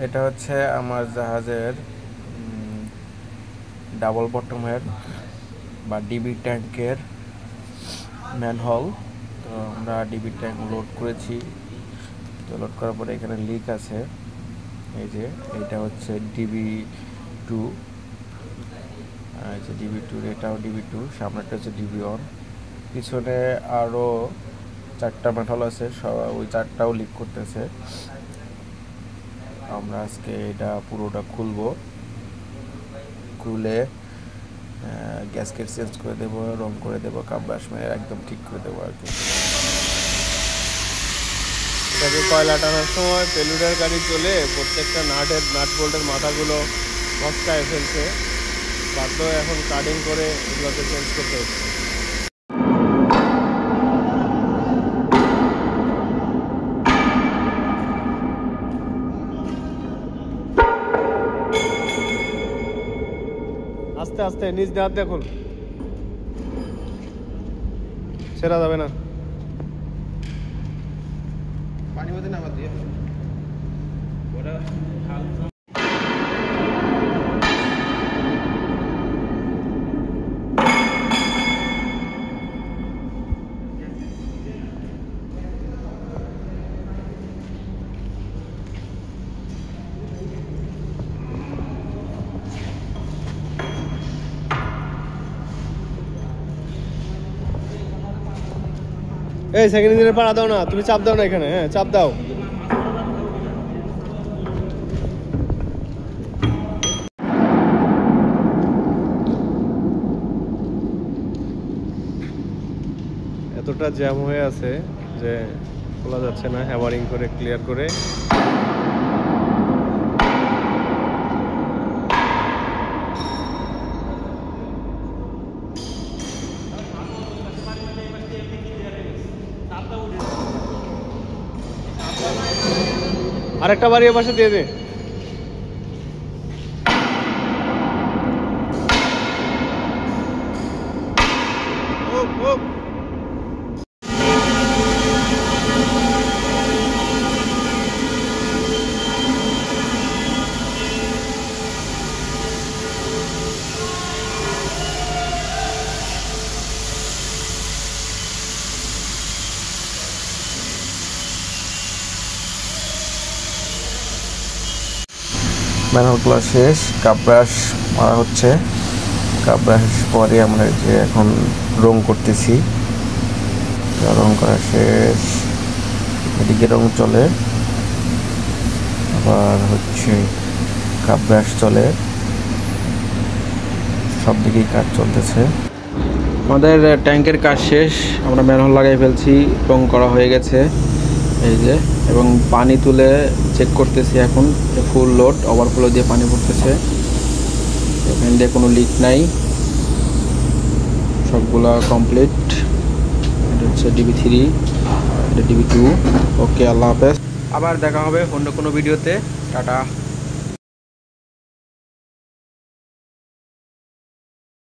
এটা হচ্ছে আমার জাহাজের ডাবল বটমের বা ডিবি ট্যাঙ্কের ম্যানহোল। তো আমরা ডিবি ট্যাঙ্ক লোড করেছি। তো লোড করার পরে এখানে লিক আছে। এই যে এইটা হচ্ছে DB2, এই যে DB2, এটাও DB2, সামনেটা হচ্ছে DB1। পিছনে আরও 4টা ম্যানহোল আছে, ওই 4টাও লিক করতেছে। আমরা আজকে এটা পুরোটা খুলে গ্যাসকেট চেঞ্জ করে দেবো, রং করে দেবো, কাব্রাশ মেরে একদম ঠিক করে দেবো আর কি। এটাকে কয়লা টানার সময় পেলুডার গাড়ি চলে প্রত্যেকটা নাট বোল্টের মাথাগুলো মস্কায় ফেলছে। বাধ্য এখন কাটিং করে এগুলোকে চেঞ্জ করতে হচ্ছে। আস্তে আস্তে নিচ দিয়ে হাত দেখুন, ছেড়া যাবে না। পানি মধ্যে নামা দিয়ে এই সেকেন্ড ইঞ্জিনের পাড়া দাও না, তুমি চাপ দাও না এখানে। হ্যাঁ, চাপ দাও। এতটা জ্যাম হয়ে আছে যে খোলা যাচ্ছে না। হ্যামারিং করে ক্লিয়ার করে আরেকটা বাড়ি এ পাশে দিয়ে দে। ম্যানহোলগুলো শেষ, কাব্রাশ মারা হচ্ছে। কাব্রাশ পরে আমরা যে এখন রং করতেছি, রং করা শেষ। এদিকে রং চলে, আবার হচ্ছে কাব্রাশ চলে, সব দিকেই কাজ চলতেছে। আমাদের ট্যাঙ্কের কাজ শেষ, আমরা ম্যানহোল লাগাই ফেলছি, রং করা হয়ে গেছে এই যে। এবং পানি তুলে চেক করতেছি এখন, ফুল লোড ওভারফ্লো দিয়ে পানি পড়তেছে। এখান দিয়ে কোনো লিক নাই, সবগুলা কমপ্লিট। এটা হচ্ছে DB3, এটা DB2। ওকে, আল্লাহ হাফেজ। আবার দেখা হবে অন্য কোনো ভিডিওতে। টাটা।